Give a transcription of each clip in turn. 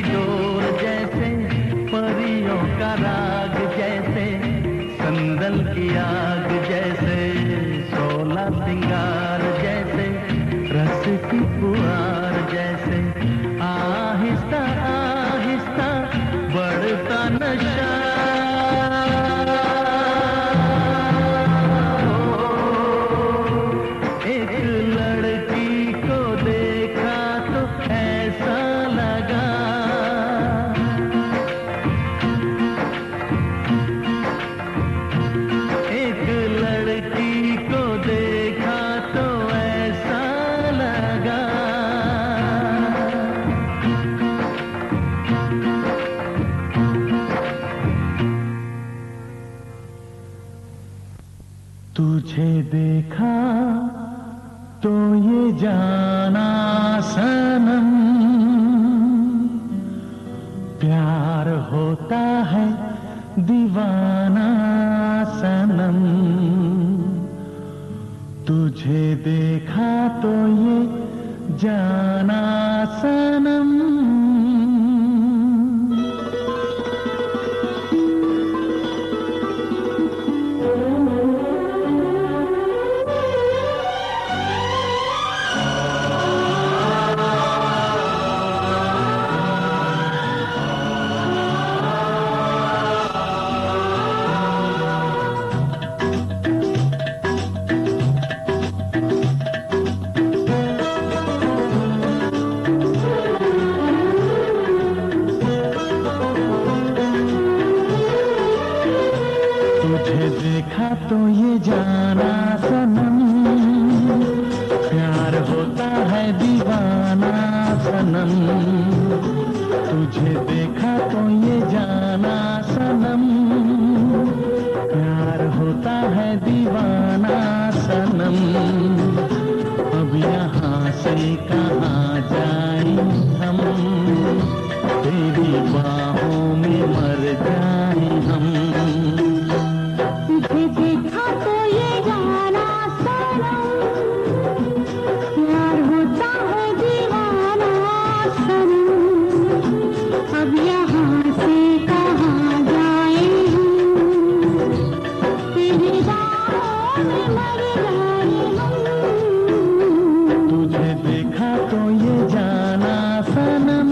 Door जैसे, परियों का राग जैसे, संदल की आग जैसे, 16 सिंगार जैसे, रस की फुहार जैसे, आहिस्ता आहिस्ता बढ़ता नशा। एक लड़की को देखा तो ऐसा लगा, एक लड़की को देखा तो ऐसा लगा। तुझे देखा तो ये जाना सनम, प्यार होता है दीवाना सनम। तुझे देखा तो ये जाना सनम। तुझे देखा तो ये जाना सनम, प्यार होता है दीवाना सनम। तुझे देखा तो ये जाना सनम, प्यार होता है दीवाना सनम। अब यहाँ से कहाँ जाएं हम, तेरी बाहों में मर जाएं हम। तुझे देखा तो ये जाना सनम, प्यार होता है दीवाना सनम। अब यहाँ से कहाँ जाएं हम, तेरी बाहों में मर जाएं हम। तुझे देखा तो ये जाना सनम।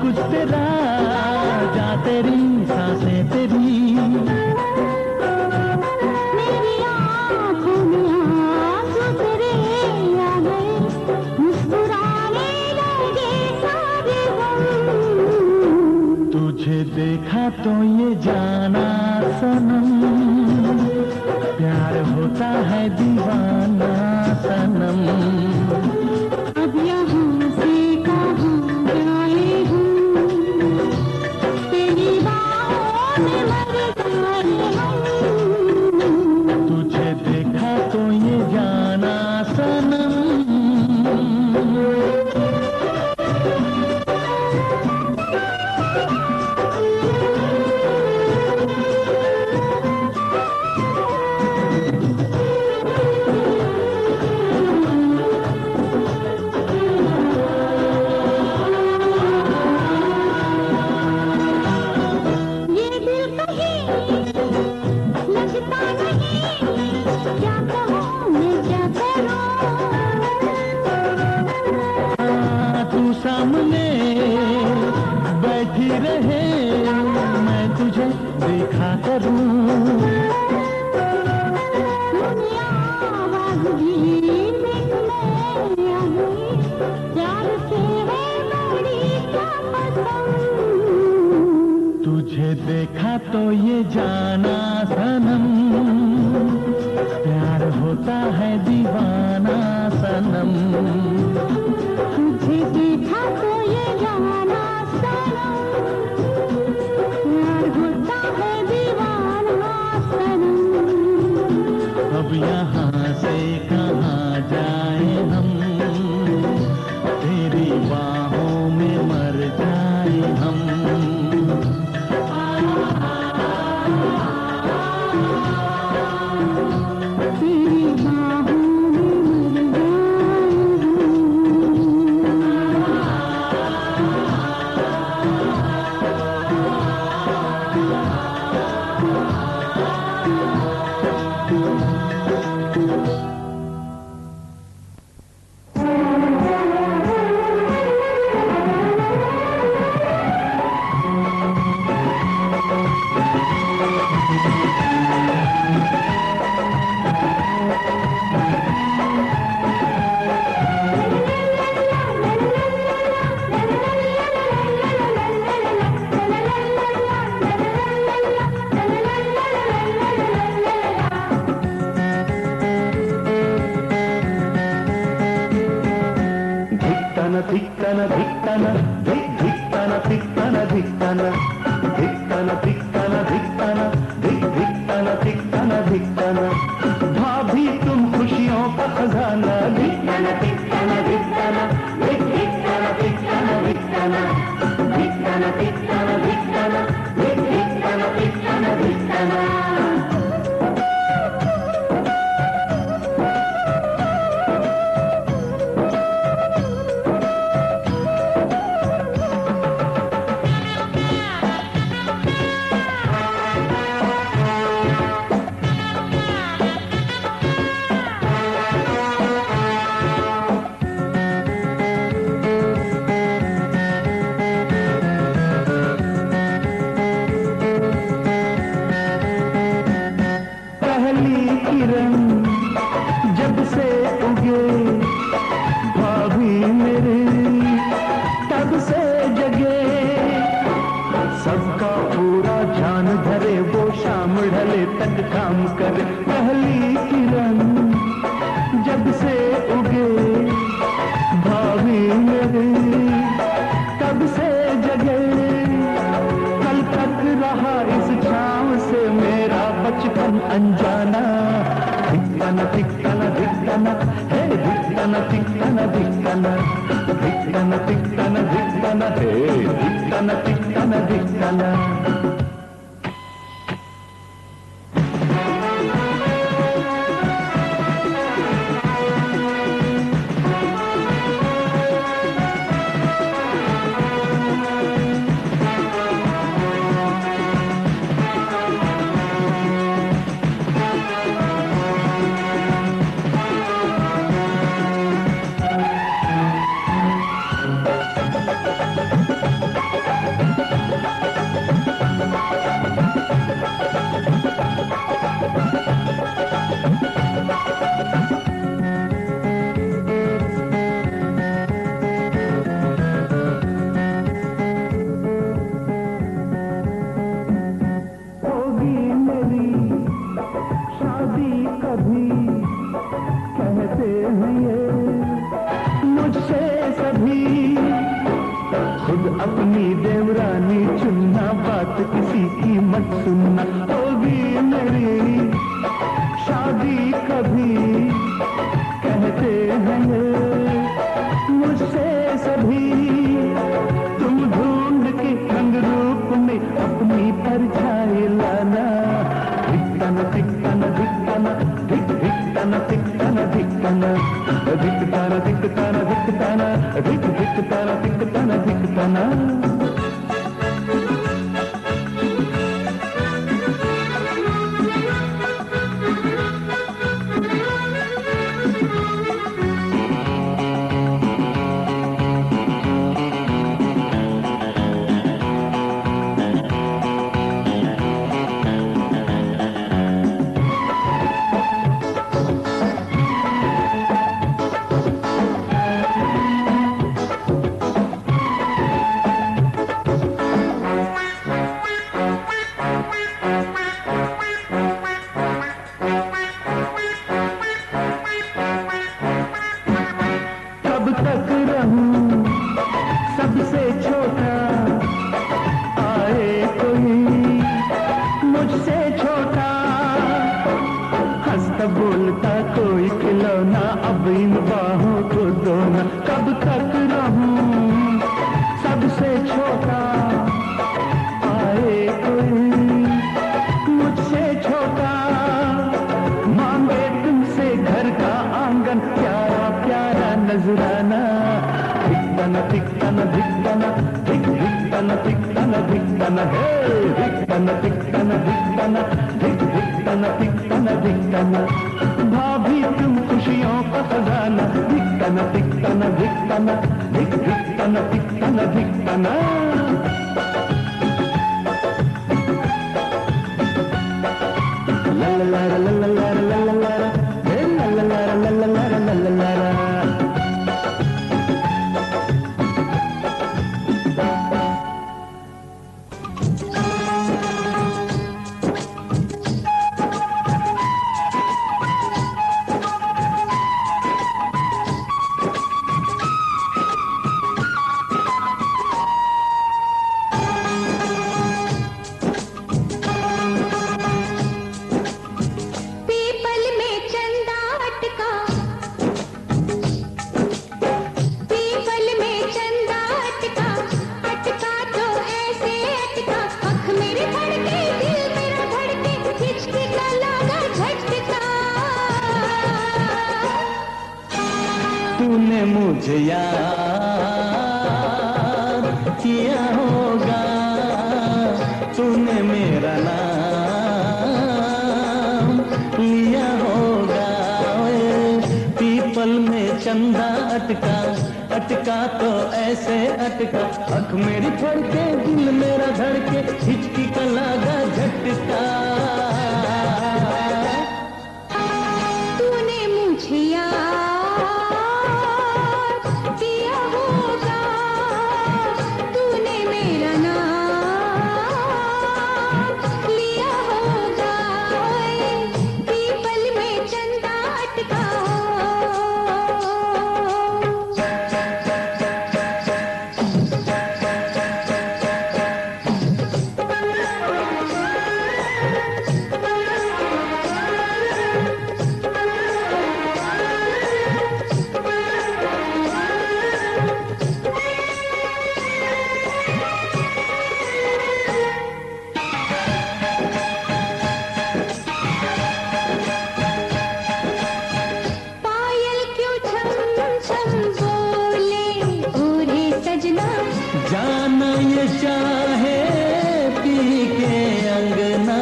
कुछ तेरा, जा तेरी सांसें तेरी, मेरी आँखों में आँसू तेरे आ गए, मुस्कुराने लगे सारे गम। तुझे देखा तो ये जाना सनम, प्यार होता है दीवाना सनम। अब यहाँ से कहाँ जाए हम, तेरी बाहों में मर जाए हम। तुझे देखा तो ये जाना सनम। सामने बैठी रहे, मैं तुझे देखा करूं। दुनिया आवाज़ भी देखने आ गई, प्यार से है बड़ी क्या कसम। तुझे देखा तो ये जाना सनम, प्यार होता है दीवाना सनम। तुझे देखा तो ये जाना सनम, प्यार होता है दीवाना सनम। अब यहाँ से कहाँ जाए हम, तेरी बाहों में मर जाए हम। तेरी बाहों में मर जाए धिक्कन धिक्कन धिक्कन धिक्कन धिक्कन धिक्कन धिक्कन धिक्कन धिक्कन धिक्कन धिक्कन। भाभी तुम खुशियों का खजाना, धिक्कन धिक्कन धिक्कन धिक्कन धिक्कन धिक्कन धिक्कन धिक्कन धिक्कन धिक्कन धिक्कन धिक्कन। जब से उगे भाभी मेरे तब से जगे, सबका पूरा ध्यान धरे वो शाम ढले तक काम करे। पहली किरण जब से उगे भाभी मेरे तब से जगे, कल तक रहा इस छांव से मेरा बचपन अनजाना। धिक्कन धिक्कन धिक्कन हे धिक्कन धिक्कन धिक्कन धिक्कन धिक्कन धिक्कन हे धिक्कन धिक्कन धिक्कन। कभी कहते हैं ये मुझसे सभी, खुद अपनी देवरानी चुनना, बात किसी की मत सुनना। होगी मेरी शादी कभी कहते हैं ये मुझसे सभी, तुम ढूंढ के रंग रूप में अपनी परछाई लाना। धिक्कन धिक्कन धिक्कन धिक्कन धिक्कन धिक्कन धिक्कन धिक्कन धिक्कन धिक्कन धिक्कन धिक्कन। अब इन बाहों को दो ना, कब तक रहूं सबसे छोटा, आए कोई मुझसे छोटा, मांगे तुमसे घर का आंगन, प्यारा प्यारा नजराना, धिकना धिकना धिकना धिक धिकना धिकना धिकना, हे धिकना धिकना धिकना धिक धिकना धिकना धिकना, भाभी तुम खुशियों का खजाना, धिकना धिकना धिकना धिक धिकना धिकना धिकना। ला ला ला ला ला ला ला ला, हे ला ला ला ला ला ला ला ला। तूने मुझे याद किया होगा, तूने मेरा नाम लिया होगा, पीपल में चंदा अटका अटका तो ऐसे अटका, आँख मेरी फड़के दिल मेरा धड़के, हिचकी का लगा झटका। तूने मुझे जाना ये चाहे पी के अंगना,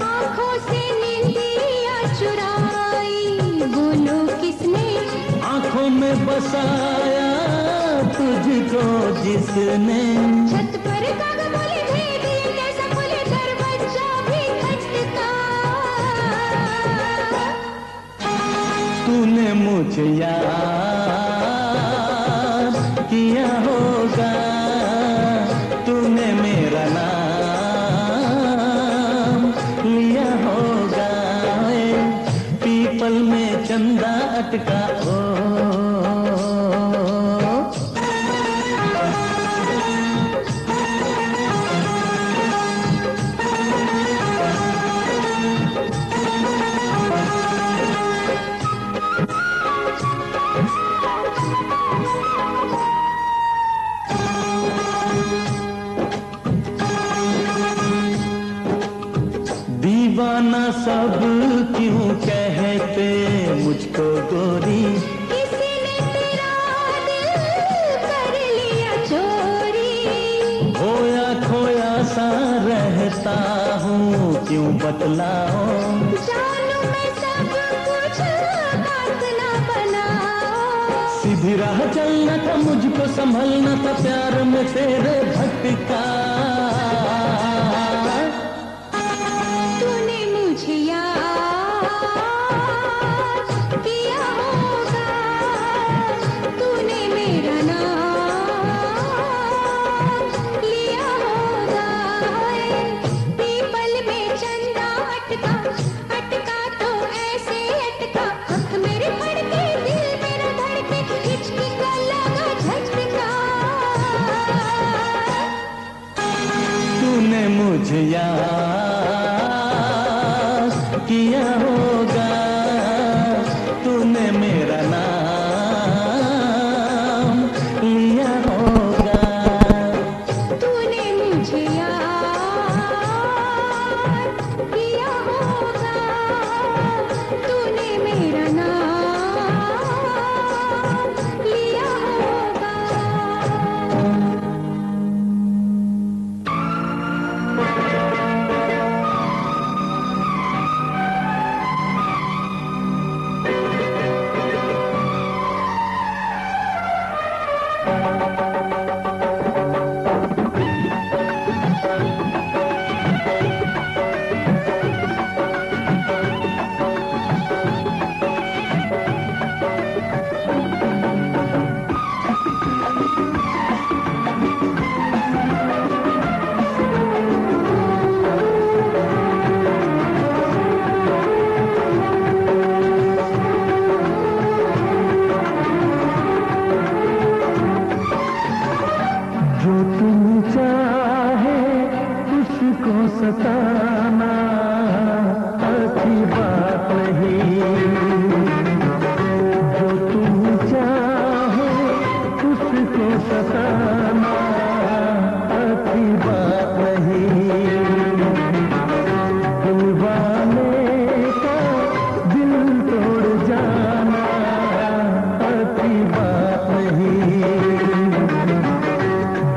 आँखों से नींदियाँ चुराई, बोलो किसने आँखों में बसाया तुझको जिसने, छत पर काग बोले भेदी कैसा बोले दरवाजा भी खटका। तूने मुझे याद किया होगा, तूने मेरा नाम लिया होगा, पीपल में चंदा अटका ओ। दीवाना सब क्यों कहते मुझको गोरी, किसी ने तेरा दिल कर लिया चोरी, खोया खोया सा रहता हूँ क्यों बतलाओ, जानू मैं सब कुछ बात ना बनाओ, सीधी राह चलना था मुझको संभलना था, प्यार में तेरे भटका। तूने मुझे याद किया होगा, तूने मेरा नाम लिया होगा, पीपल में चंदा अटका अटका तो ऐसे अटका, आँख मेरी फड़के दिल मेरा धड़के, हिचकी का लगा झटका। तूने मुझे याद किया होगा, तूने मेरा मेरा नाम लिया होगा। तूने मुझे याद किया होगा, तूने मेरा नाम लिया होगा। जो तुम चाहे उसको सताना अच्छी बात नहीं। जो तुम चाहे उसको सताना अच्छी बात नहीं। दिलवाने का दिल तोड़ जाना अच्छी बात नहीं।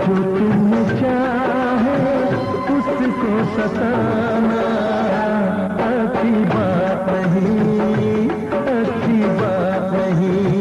जो तुम चाहे उसको सताना अच्छी बात नहीं, अच्छी बात नहीं।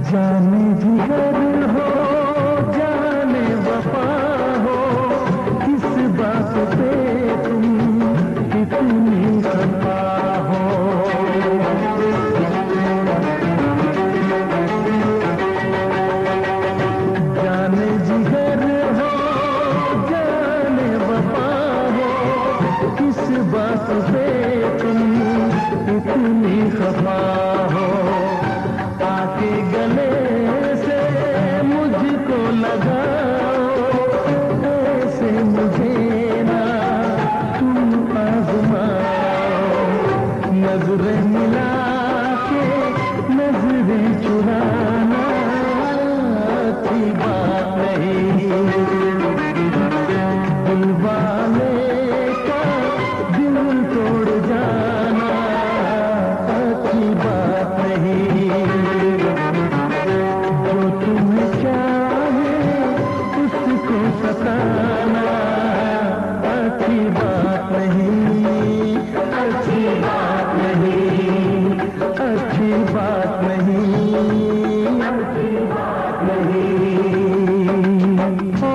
जाने जिगर हो जाने वफा हो, किस बात पे तुम कितनी खफा हो। जाने जिगर हो जाने वफा हो, किस बात पे तुम कितनी खफा हो। आके गले से मुझको लगाओ, ऐसे मुझे ना तुम आज़माओ। नजरें मिला के नजरें चुराना अच्छी बात नहीं। दिलवाने का दिल तोड़ जाना अच्छी बात नहीं। जो तुम्हें चाहे उसको सताना अच्छी बात नहीं, अच्छी बात नहीं, अच्छी बात नहीं, अच्छी बात नहीं। ओ,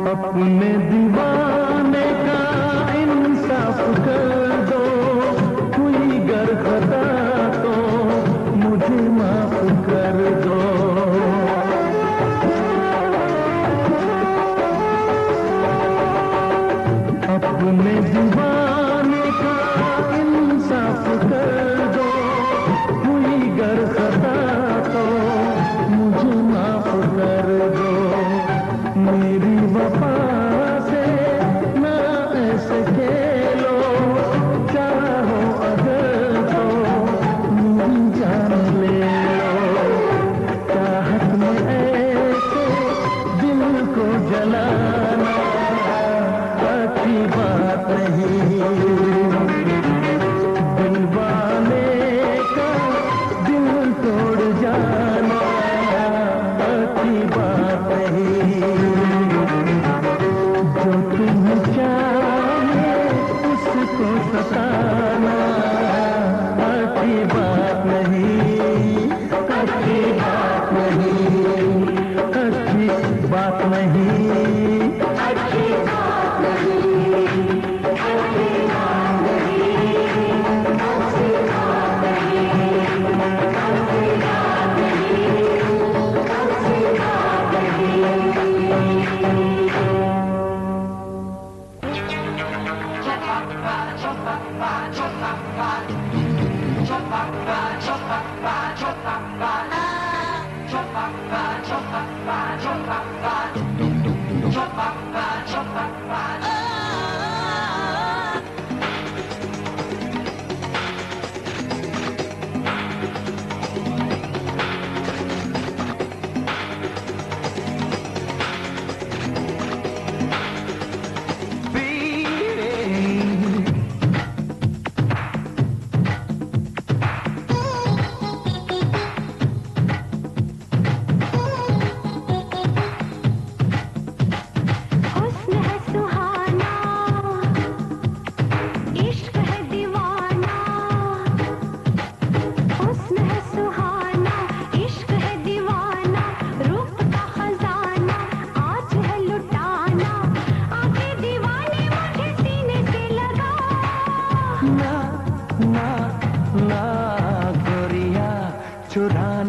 अपने दीवाने का इंसाफ कर दो, कोई गर खता तो मुझे माफ कर दो। अपने दीवाने का इंसाफ कर दो, कोई गर खता तो मुझे माफ कर दो। मेरी वफा से ना ऐसे खेलो, चाहो अगर तो मेरी जान ले लो।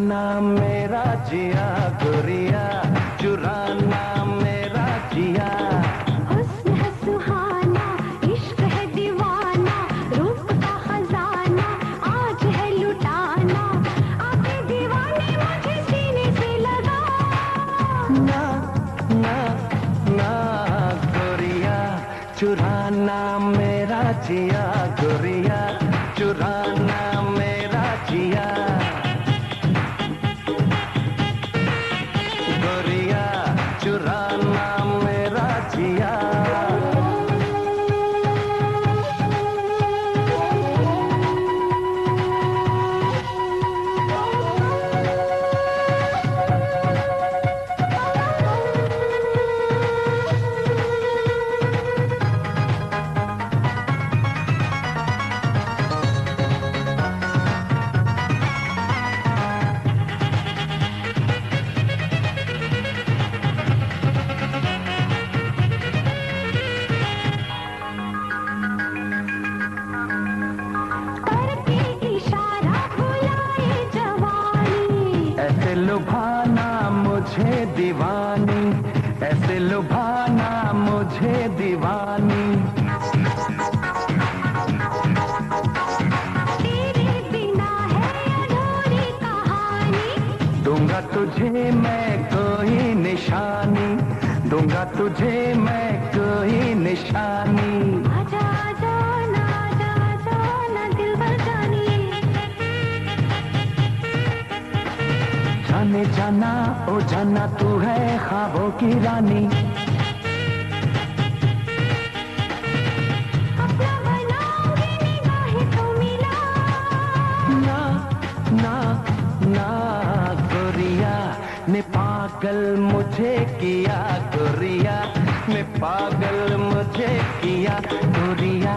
चुराना मेरा जिया गोरिया, चुराना मेरा जिया। हुस्न है सुहाना, इश्क है दीवाना, रूप का खजाना आज है लुटाना, आके दीवाने मुझे सीने से लगा। ना ना ना गोरिया, चुराना मेरा जिया गोरिया, चुराना मेरा जिया। गोरिया चुराना मेरा जिया। करके इशारा बुलाए जवानी, ऐसे लुभाना मुझे दीवानी, ऐसे लुभाना मुझे दीवानी। तेरे बिना है अधूरी कहानी, दूंगा तुझे मैं कोई निशानी, दूंगा तुझे मैं कोई निशानी। आजा आजा ना आजा आजा ना दिलबर जानिए। जाने जाना ओ जाना तू है ख्वाबों की रानी। अपना बनाओगे निगाहें तो मिला। ना ना ना गोरिया ने पागल मुझे किया गोरिया, ने पागल मुझे किया गोरिया।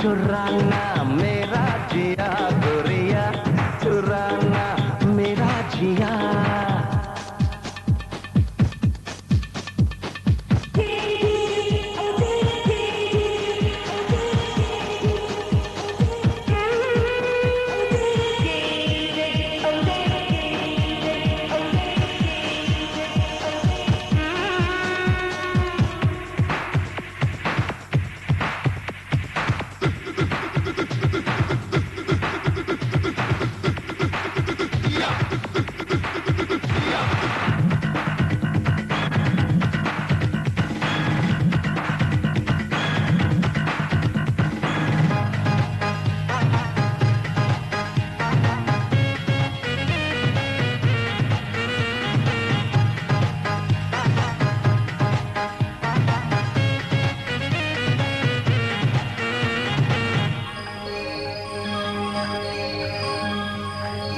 चुराना मेरा जिया गोरिया, चुराना मेरा जिया।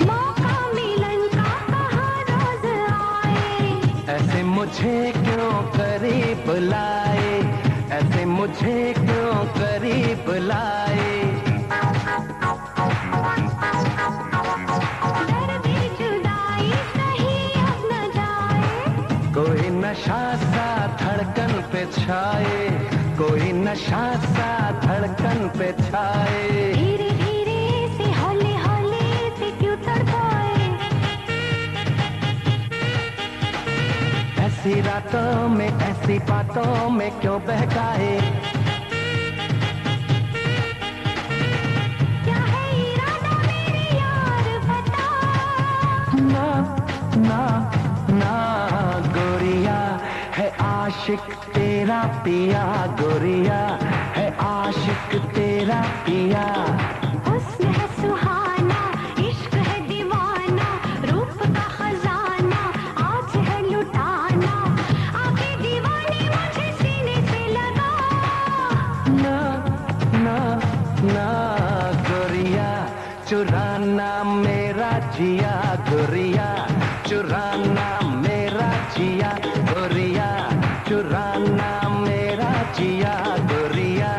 मौका मिलन का कहाँ रोज आए, ऐसे मुझे क्यों करीब लाए, ऐसे मुझे क्यों करीब लाए। दर्द जुदाई सही अब न जाए। कोई नशा सा धड़कन पे छाए, कोई नशा सा धड़कन पे छाए। धीरे धीरे से हौले हौले से क्यों तड़पाए। ऐसी रातों में ऐसी बातों में क्यों बहकाए। क्या है इरादा मेरे यार बता। ना ना ना गोरिया है आशिक तेरा पिया गोरिया, है आशिक तेरा पिया। हुस्न है सुहाना, इश्क है दीवाना, रूप का खजाना आज है लुटाना, आके दीवाने मुझे सीने से लगा। ना ना ना गोरिया चुराना मेरा जिया गोरिया, चुराना मेरा जिया गोरिया, चुराना मेरा जिया गोरिया,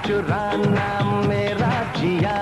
चुराना मेरा जिया।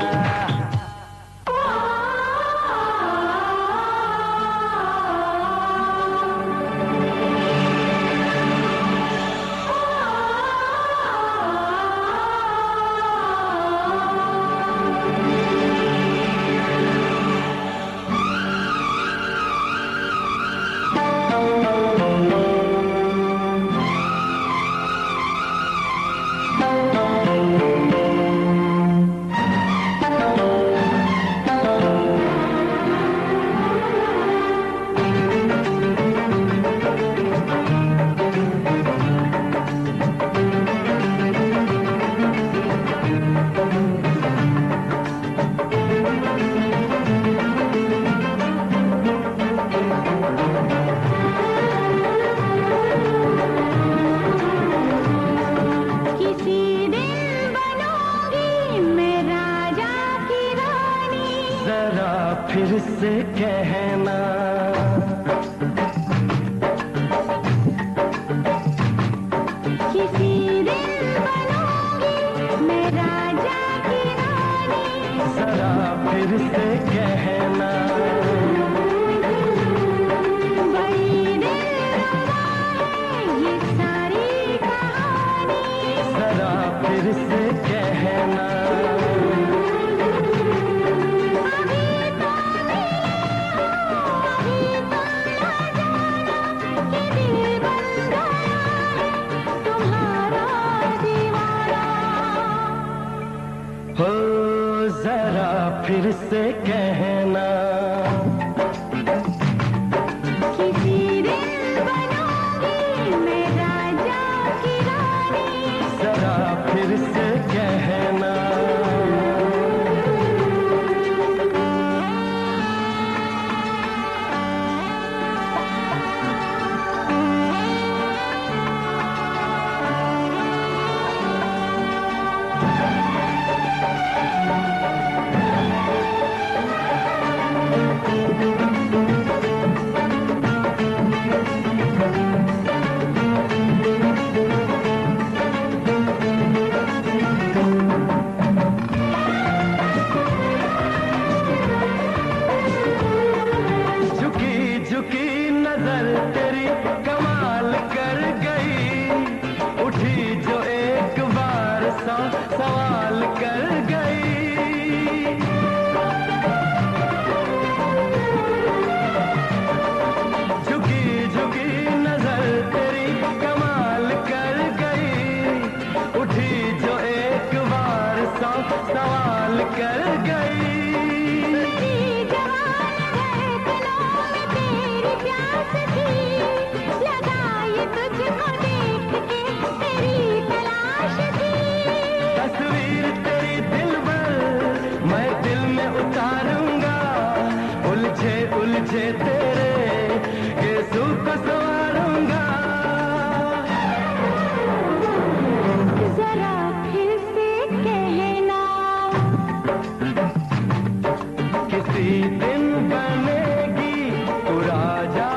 यीशु को संवारूंगा। जरा फिर से कहना, किसी दिन बनेगी तू राजा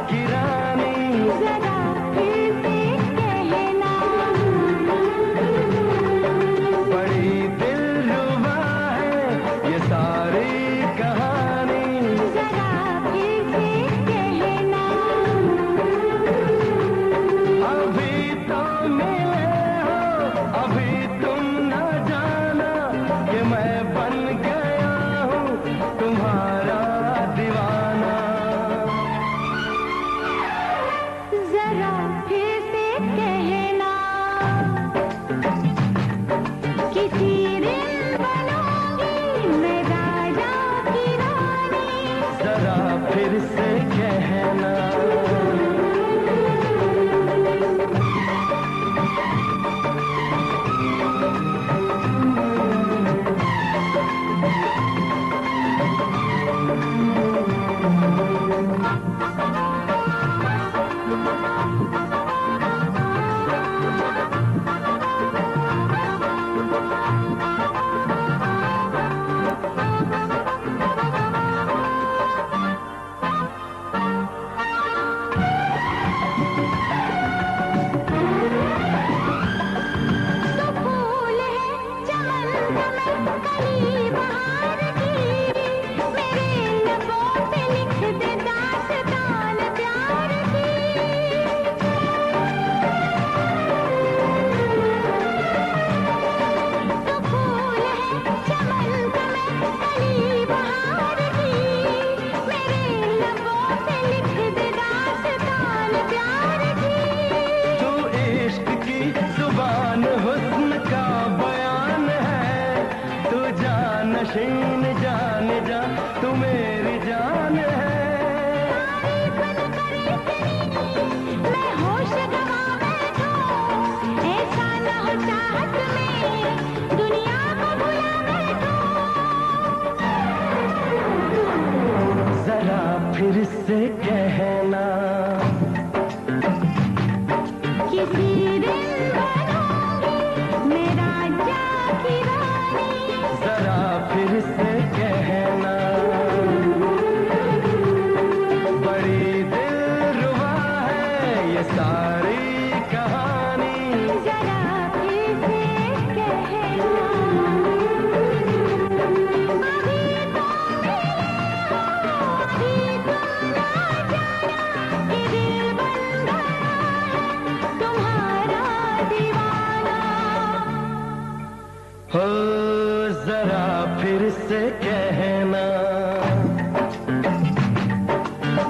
की रानी। जरा फिर से कहना, बड़ी दिलरुबा है ये सारी कहानी। जरा फिर से कहना, अभी तो मिले हो, अभी तुम न जाना कि मैं बन गया हूँ तुम्हारा दीवाना। जरा फिर से कहना, किसी दिन बनूंगी मैं राजा की रानी। जरा फिर से कहना, तो फूल है चमन में कली बहार की, मेरे लबों पे लिख दे दास्तान प्यार की। तो फूल है चमन में कली बहार की, मेरे लबों पे लिख दे दास्तान प्यार की। तू इश्क की जुबान हुस्न का बयान है। तू जानशीन जान जा, तू मेरी जान है। तारीफ न करे इतनी, मैं होश गवा बैठूं। ऐसा न हो चाहत में दुनिया को भुला बैठूं। जरा फिर से कहना, किसी दिन बनूंगी मैं राजा की रानी। जरा फिर से कहना, बड़ी दिलरुबा है ये सारी कहानी। जरा फिर से कहना, अभी तो मिले हो, अभी तुम ना जाना कि दिल बन गया है तुम्हारा दीवाना। हो जरा फिर से कहना,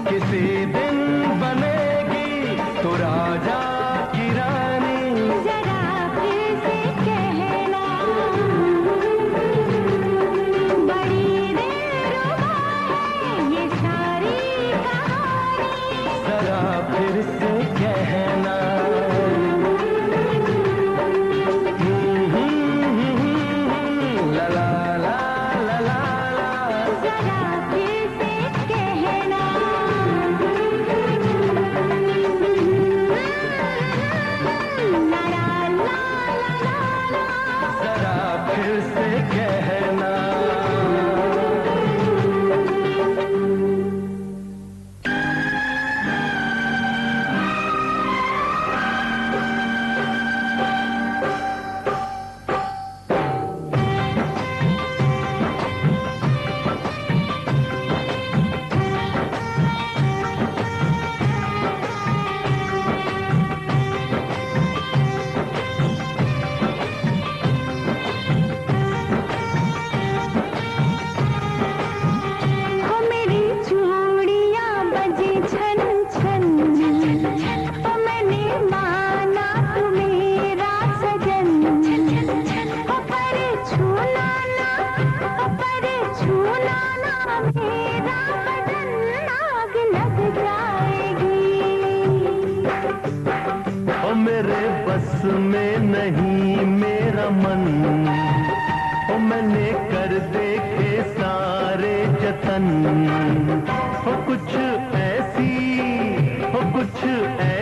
किसी दिन बनेगी तू राजा की रानी। जरा फिर से कहना, बड़ी दिलरुबा है ये सारी कहानी। जरा फिर से कहना, ला ला ला ला ला ला। जरा फिर से कहना, ला ला ला ला ला। जरा फिर से कहना, ओ मेरी चूड़ियां बजी छन छन, ओ मैंने माना तू मेरा सजन। ओ पर छूना ना, ओ पर छूना ना मेरा बदन, आग लग जाएगी। ओ मेरे बस में नहीं मेरा मन, ओ मैंने कर देखे सारे जतन। ओ कुछ ऐसी कुछ